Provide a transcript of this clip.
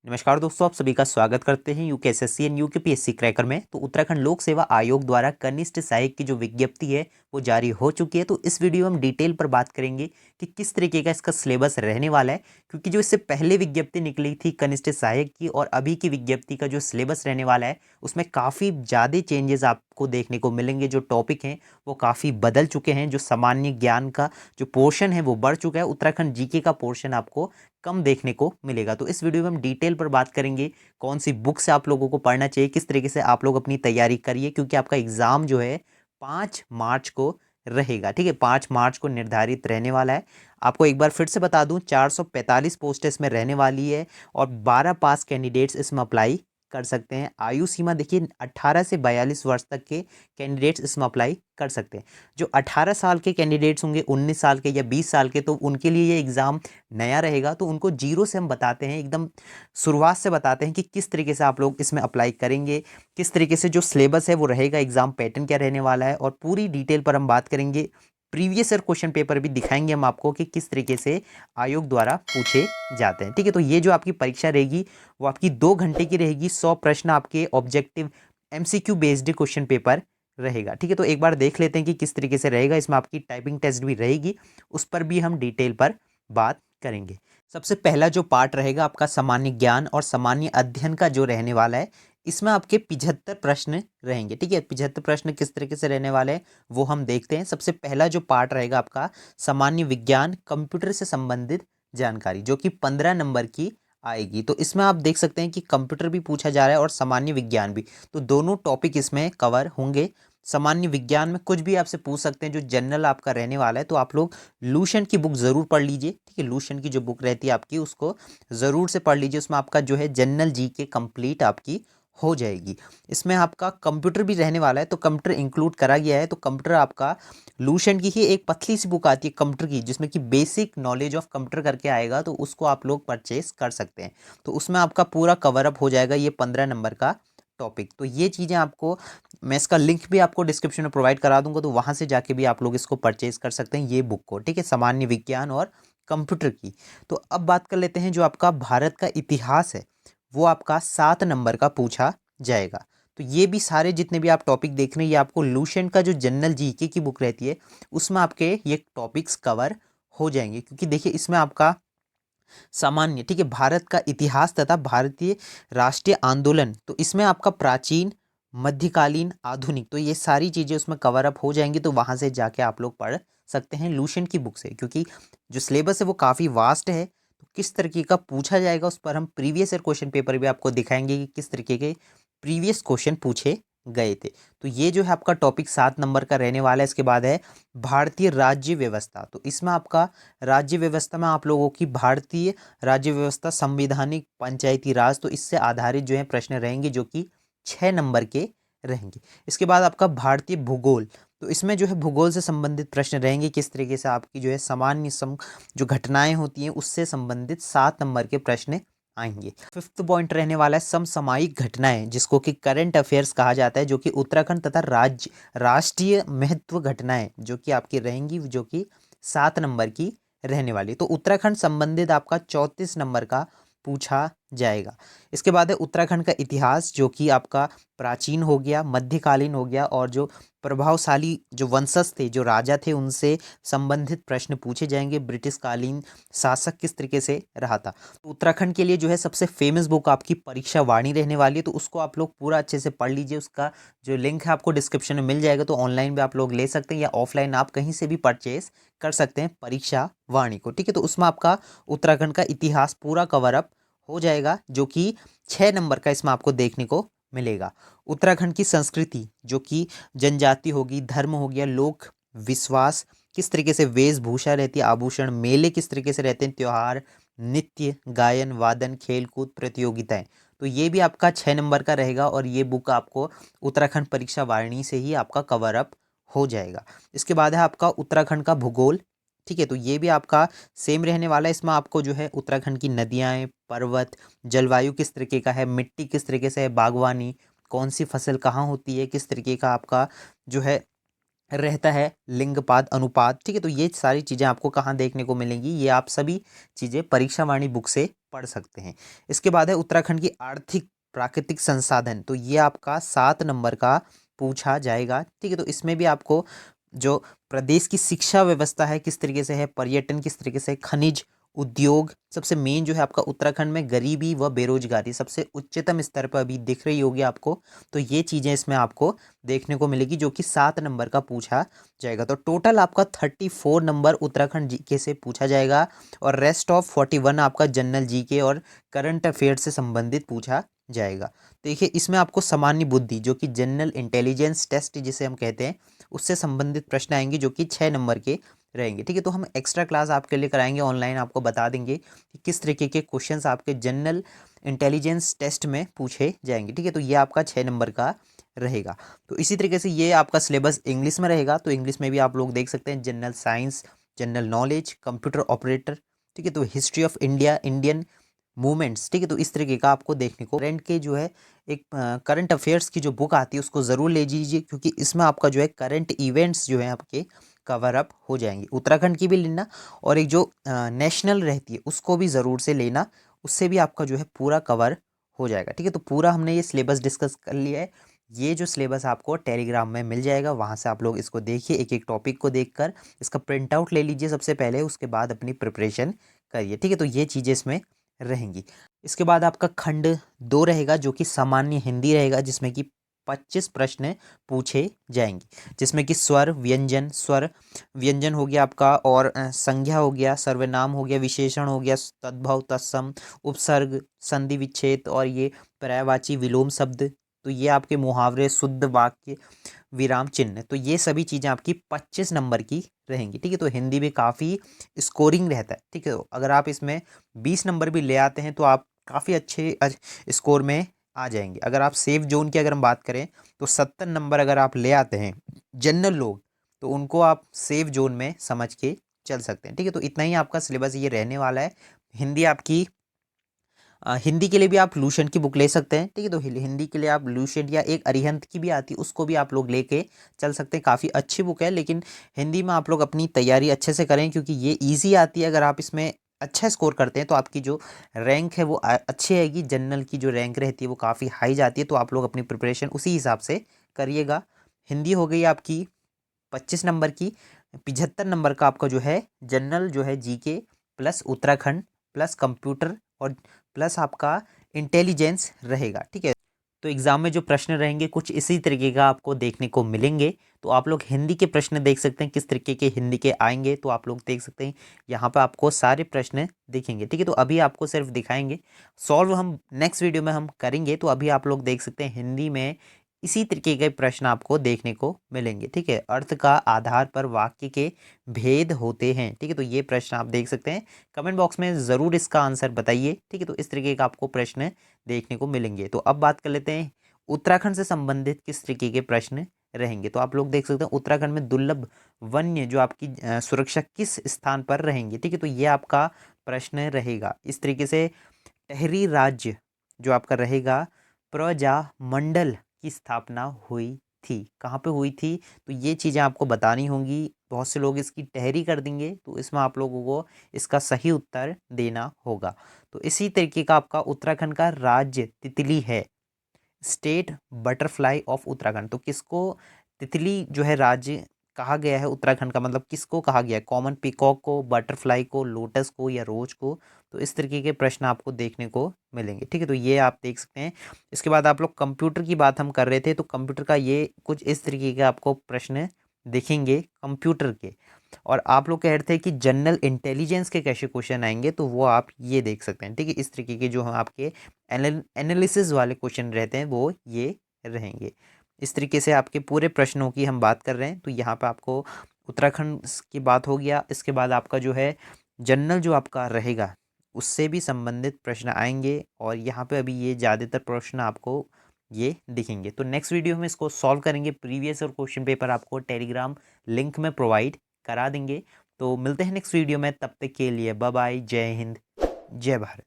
नमस्कार दोस्तों, आप सभी का स्वागत करते हैं यूकेएसएससी एंड यूकेपीएससी क्रैकर में। तो उत्तराखंड लोक सेवा आयोग द्वारा कनिष्ठ सहायक की जो विज्ञप्ति है वो जारी हो चुकी है। तो इस वीडियो में हम डिटेल पर बात करेंगे कि किस तरीके का इसका सिलेबस रहने वाला है, क्योंकि जो इससे पहले विज्ञप्ति निकली थी कनिष्ठ सहायक की और अभी की विज्ञप्ति का जो सिलेबस रहने वाला है उसमें काफ़ी ज़्यादा चेंजेस आपको देखने को मिलेंगे। जो टॉपिक हैं वो काफ़ी बदल चुके हैं। जो सामान्य ज्ञान का जो पोर्शन है वो बढ़ चुका है। उत्तराखंड जीके का पोर्शन आपको कम देखने को मिलेगा। तो इस वीडियो में हम डिटेल पर बात करेंगे कौन सी बुक से आप लोगों को पढ़ना चाहिए, किस तरीके से आप लोग अपनी तैयारी करिए, क्योंकि आपका एग्जाम जो है 5 मार्च को रहेगा। ठीक है, 5 मार्च को निर्धारित रहने वाला है। आपको एक बार फिर से बता दूं, 445 पोस्ट इसमें रहने वाली है और 12 पास कैंडिडेट्स इसमें अप्लाई कर सकते हैं। आयु सीमा देखिए 18 से 42 वर्ष तक के कैंडिडेट्स इसमें अप्लाई कर सकते हैं। जो 18 साल के कैंडिडेट्स होंगे, 19 साल के या 20 साल के, तो उनके लिए ये एग्ज़ाम नया रहेगा। तो उनको जीरो से हम बताते हैं, एकदम शुरुआत से बताते हैं कि किस तरीके से आप लोग इसमें अप्लाई करेंगे, किस तरीके से जो सिलेबस है वो रहेगा, एग्ज़ाम पैटर्न क्या रहने वाला है, और पूरी डिटेल पर हम बात करेंगे। प्रीवियस ईयर क्वेश्चन पेपर भी दिखाएंगे हम आपको कि किस तरीके से आयोग द्वारा पूछे जाते हैं। ठीक है, तो ये जो आपकी परीक्षा रहेगी वो आपकी 2 घंटे की रहेगी। 100 प्रश्न आपके objective MCQ based question paper रहेगा। ठीक है, तो एक बार देख लेते हैं कि किस तरीके से रहेगा। इसमें आपकी टाइपिंग टेस्ट भी रहेगी, उस पर भी हम डिटेल पर बात करेंगे। सबसे पहला जो पार्ट रहेगा आपका सामान्य ज्ञान और सामान्य अध्ययन का जो रहने वाला है, इसमें आपके 75 प्रश्न रहेंगे। ठीक है, 75 प्रश्न किस तरीके से रहने वाले हैं वो हम देखते हैं। सबसे पहला जो पार्ट रहेगा आपका सामान्य विज्ञान, कंप्यूटर से संबंधित जानकारी, जो कि 15 नंबर की आएगी। तो इसमें आप देख सकते हैं कि कंप्यूटर भी पूछा जा रहा है और सामान्य विज्ञान भी, तो दोनों टॉपिक इसमें कवर होंगे। सामान्य विज्ञान में कुछ भी आपसे पूछ सकते हैं जो जनरल आपका रहने वाला है, तो आप लोग लूशन की बुक ज़रूर पढ़ लीजिए। ठीक है, लूशन की जो बुक रहती है आपकी उसको ज़रूर से पढ़ लीजिए। उसमें आपका जो है जनरल जी के कंप्लीट आपकी हो जाएगी। इसमें आपका कंप्यूटर भी रहने वाला है, तो कंप्यूटर इंक्लूड करा गया है। तो कंप्यूटर आपका लूशन की ही एक पतली सी बुक आती है कंप्यूटर की, जिसमें कि बेसिक नॉलेज ऑफ कंप्यूटर करके आएगा, तो उसको आप लोग परचेस कर सकते हैं। तो उसमें आपका पूरा कवर अप हो जाएगा ये 15 नंबर का टॉपिक। तो ये चीज़ें आपको, मैं इसका लिंक भी आपको डिस्क्रिप्शन में प्रोवाइड करा दूंगा, तो वहाँ से जाके भी आप लोग इसको परचेज कर सकते हैं ये बुक को। ठीक है, सामान्य विज्ञान और कंप्यूटर की। तो अब बात कर लेते हैं जो आपका भारत का इतिहास है वो आपका 7 नंबर का पूछा जाएगा। तो ये भी सारे जितने भी आप टॉपिक देख रहे हैं ये आपको लूसेंट का जो जनरल जीके की बुक रहती है उसमें आपके ये टॉपिक्स कवर हो जाएंगे, क्योंकि देखिए इसमें आपका सामान्य, ठीक है, भारत का इतिहास तथा भारतीय राष्ट्रीय आंदोलन, तो इसमें आपका प्राचीन, मध्यकालीन, आधुनिक, तो ये सारी चीज़ें उसमें कवर अप हो जाएंगी। तो वहाँ से जाके आप लोग पढ़ सकते हैं लूसेंट की बुक से, क्योंकि जो सिलेबस है वो काफ़ी वास्ट है। तो किस तरीके का पूछा जाएगा उस पर हम प्रीवियस ईयर क्वेश्चन पेपर भी आपको दिखाएंगे कि किस तरीके के प्रीवियस क्वेश्चन पूछे गए थे। तो ये जो है आपका टॉपिक 7 नंबर का रहने वाला है। इसके बाद है भारतीय राज्य व्यवस्था। तो इसमें आपका राज्य व्यवस्था में आप लोगों की भारतीय राज्य व्यवस्था, संवैधानिक, पंचायती राज, तो इससे आधारित जो है प्रश्न रहेंगे जो कि 6 नंबर के रहेंगे। इसके बाद आपका भारतीय भूगोल, तो इसमें जो है भूगोल से संबंधित प्रश्न रहेंगे, किस तरीके से आपकी जो है सामान्य जो घटनाएं होती हैं उससे संबंधित 7 नंबर के प्रश्न आएंगे। फिफ्थ पॉइंट रहने वाला है समसामयिक घटनाएं, जिसको कि करंट अफेयर्स कहा जाता है, जो कि उत्तराखंड तथा राज्य राष्ट्रीय महत्व घटनाएं जो कि आपकी रहेंगी, जो कि 7 नंबर की रहने वाली। तो उत्तराखंड संबंधित आपका 34 नंबर का पूछा जाएगा। इसके बाद है उत्तराखंड का इतिहास, जो कि आपका प्राचीन हो गया, मध्यकालीन हो गया, और जो प्रभावशाली जो वंशज थे, जो राजा थे, उनसे संबंधित प्रश्न पूछे जाएंगे। ब्रिटिश कालीन शासक किस तरीके से रहा था। तो उत्तराखंड के लिए जो है सबसे फेमस बुक आपकी परीक्षा वाणी रहने वाली है, तो उसको आप लोग पूरा अच्छे से पढ़ लीजिए। उसका जो लिंक है आपको डिस्क्रिप्शन में मिल जाएगा, तो ऑनलाइन भी आप लोग ले सकते हैं या ऑफलाइन आप कहीं से भी परचेस कर सकते हैं परीक्षा वाणी को। ठीक है, तो उसमें आपका उत्तराखंड का इतिहास पूरा कवर अप हो जाएगा, जो कि 6 नंबर का इसमें आपको देखने को मिलेगा। उत्तराखंड की संस्कृति, जो कि जनजाति होगी, धर्म हो गया, लोक विश्वास, किस तरीके से वेशभूषा रहती है, आभूषण, मेले किस तरीके से रहते हैं, त्योहार, नृत्य, गायन, वादन, खेल कूद, प्रतियोगिताएं, तो ये भी आपका 6 नंबर का रहेगा। और ये बुक आपको उत्तराखंड परीक्षा वाहिनी से ही आपका कवर अप हो जाएगा। इसके बाद है आपका उत्तराखंड का भूगोल। ठीक है, तो ये भी आपका सेम रहने वाला है। इसमें आपको जो है उत्तराखंड की नदियाँ, पर्वत, जलवायु किस तरीके का है, मिट्टी किस तरीके से है, बागवानी, कौन सी फसल कहाँ होती है, किस तरीके का आपका जो है रहता है, लिंगपात, अनुपात। ठीक है, तो ये सारी चीज़ें आपको कहाँ देखने को मिलेंगी, ये आप सभी चीज़ें परीक्षा वाणी बुक से पढ़ सकते हैं। इसके बाद है उत्तराखंड की आर्थिक प्राकृतिक संसाधन, तो ये आपका 7 नंबर का पूछा जाएगा। ठीक है, तो इसमें भी आपको जो प्रदेश की शिक्षा व्यवस्था है किस तरीके से है, पर्यटन किस तरीके से है, खनिज उद्योग, सबसे मेन जो है आपका उत्तराखंड में गरीबी व बेरोजगारी सबसे उच्चतम स्तर पर अभी दिख रही होगी आपको। तो ये चीज़ें इसमें आपको देखने को मिलेगी जो कि 7 नंबर का पूछा जाएगा। तो टोटल आपका 34 नंबर उत्तराखंड जीके से पूछा जाएगा और रेस्ट ऑफ 41 आपका जनरल जीके और करंट अफेयर से संबंधित पूछा जाएगा। देखिए इसमें आपको सामान्य बुद्धि जो कि जनरल इंटेलिजेंस टेस्ट जिसे हम कहते हैं उससे संबंधित प्रश्न आएंगे जो कि 6 नंबर के रहेंगे। ठीक है, तो हम एक्स्ट्रा क्लास आपके लिए कराएंगे ऑनलाइन, आपको बता देंगे कि किस तरीके के क्वेश्चंस आपके जनरल इंटेलिजेंस टेस्ट में पूछे जाएंगे। ठीक है, तो ये आपका 6 नंबर का रहेगा। तो इसी तरीके से ये आपका सिलेबस इंग्लिश में रहेगा, तो इंग्लिश में भी आप लोग देख सकते हैं general science, general knowledge, computer operator. ठीक है, तो history of India, Indian movements. ठीक है, तो इस तरीके का आपको देखने को करंट के जो है एक करंट अफेयर्स की जो बुक आती है उसको ज़रूर ले लीजिए क्योंकि इसमें आपका जो है करंट इवेंट्स जो है आपके कवर अप हो जाएंगे। उत्तराखंड की भी लेना और एक जो नेशनल रहती है उसको भी ज़रूर से लेना, उससे भी आपका जो है पूरा कवर हो जाएगा। ठीक है, तो पूरा हमने ये सिलेबस डिस्कस कर लिया है। ये जो सिलेबस आपको टेलीग्राम में मिल जाएगा, वहाँ से आप लोग इसको देखिए, एक एक टॉपिक को देखकर इसका प्रिंट आउट ले लीजिए सबसे पहले, उसके बाद अपनी प्रिपरेशन करिए। ठीक है, तो ये चीज़ें इसमें रहेंगी। इसके बाद आपका खंड 2 रहेगा जो कि सामान्य हिंदी रहेगा जिसमें कि 25 प्रश्न पूछे जाएंगे, जिसमें कि स्वर व्यंजन हो गया आपका और संज्ञा हो गया, सर्वनाम हो गया, विशेषण हो गया, तद्भव, तत्सम, उपसर्ग, संधि विच्छेद और ये पर्यायवाची विलोम शब्द, तो ये आपके मुहावरे, शुद्ध वाक्य, विराम चिन्ह, तो ये सभी चीज़ें आपकी 25 नंबर की रहेंगी। ठीक है, तो हिंदी में काफ़ी स्कोरिंग रहता है। ठीक है, तो अगर आप इसमें 20 नंबर भी ले आते हैं तो आप काफ़ी अच्छे स्कोर में आ जाएंगे। अगर आप सेफ जोन की अगर हम बात करें तो 70 नंबर अगर आप ले आते हैं जनरल लोग, तो उनको आप सेफ जोन में समझ के चल सकते हैं। ठीक है, तो इतना ही आपका सिलेबस ये रहने वाला है। हिंदी आपकी हिंदी के लिए भी आप लूसेंट की बुक ले सकते हैं। ठीक है, तो हिंदी के लिए आप लूसेंट या एक अरिहंत की भी आती है उसको भी आप लोग लेके चल सकते हैं, काफ़ी अच्छी बुक है। लेकिन हिंदी में आप लोग अपनी तैयारी अच्छे से करें क्योंकि ये ईजी आती है। अगर आप इसमें अच्छा स्कोर करते हैं तो आपकी जो रैंक है वो अच्छी आएगी, जनरल की जो रैंक रहती है वो काफ़ी हाई जाती है। तो आप लोग अपनी प्रिपरेशन उसी हिसाब से करिएगा। हिंदी हो गई आपकी 25 नंबर की, 75 नंबर का आपका जो है जनरल जो है GK plus Uttarakhand plus computer और प्लस आपका इंटेलिजेंस रहेगा। ठीक है, तो एग्जाम में जो प्रश्न रहेंगे कुछ इसी तरीके का आपको देखने को मिलेंगे। तो आप लोग हिंदी के प्रश्न देख सकते हैं किस तरीके के हिंदी के आएंगे, तो आप लोग देख सकते हैं यहाँ पे आपको सारे प्रश्न दिखेंगे। ठीक है, तो अभी आपको सिर्फ दिखाएंगे, सॉल्व हम नेक्स्ट वीडियो में हम करेंगे। तो अभी आप लोग देख सकते हैं हिंदी में इसी तरीके के प्रश्न आपको देखने को मिलेंगे। ठीक है, अर्थ का आधार पर वाक्य के भेद होते हैं। ठीक है, तो ये प्रश्न आप देख सकते हैं, कमेंट बॉक्स में ज़रूर इसका आंसर बताइए। ठीक है, तो इस तरीके का आपको प्रश्न देखने को मिलेंगे। तो अब बात कर लेते हैं उत्तराखंड से संबंधित किस तरीके के प्रश्न रहेंगे। तो आप लोग देख सकते हैं उत्तराखंड में दुर्लभ वन्य जो आपकी सुरक्षा किस स्थान पर रहेंगे। ठीक है, तो ये आपका प्रश्न रहेगा इस तरीके से। टहरी राज्य जो आपका रहेगा, प्रजामंडल की स्थापना हुई थी, कहाँ पे हुई थी, तो ये चीज़ें आपको बतानी होंगी। बहुत से लोग इसकी टहरी कर देंगे, तो इसमें आप लोगों को इसका सही उत्तर देना होगा। तो इसी तरीके का आपका उत्तराखंड का राज्य तितली है, स्टेट बटरफ्लाई ऑफ उत्तराखंड। तो किसको तितली जो है राज्य कहा गया है उत्तराखंड का, मतलब किसको कहा गया है, कॉमन पीकॉक को, बटरफ्लाई को, लोटस को या रोज को। तो इस तरीके के प्रश्न आपको देखने को मिलेंगे। ठीक है, तो ये आप देख सकते हैं। इसके बाद आप लोग कंप्यूटर की बात हम कर रहे थे, तो कंप्यूटर का ये कुछ इस तरीके के आपको प्रश्न दिखेंगे कंप्यूटर के। और आप लोग कह रहे थे कि जनरल इंटेलिजेंस के कैसे क्वेश्चन आएंगे, तो वो आप ये देख सकते हैं। ठीक है, इस तरीके के जो हम आपके एनालिसिस वाले क्वेश्चन रहते हैं वो ये रहेंगे। इस तरीके से आपके पूरे प्रश्नों की हम बात कर रहे हैं। तो यहाँ पे आपको उत्तराखंड की बात हो गया। इसके बाद आपका जो है जनरल जो आपका रहेगा उससे भी संबंधित प्रश्न आएंगे और यहाँ पे अभी ये ज़्यादातर प्रश्न आपको ये दिखेंगे। तो नेक्स्ट वीडियो में इसको सॉल्व करेंगे, प्रीवियस और क्वेश्चन पेपर आपको टेलीग्राम लिंक में प्रोवाइड करा देंगे। तो मिलते हैं नेक्स्ट वीडियो में, तब तक के लिए बाय बाय, जय हिंद, जय भारत।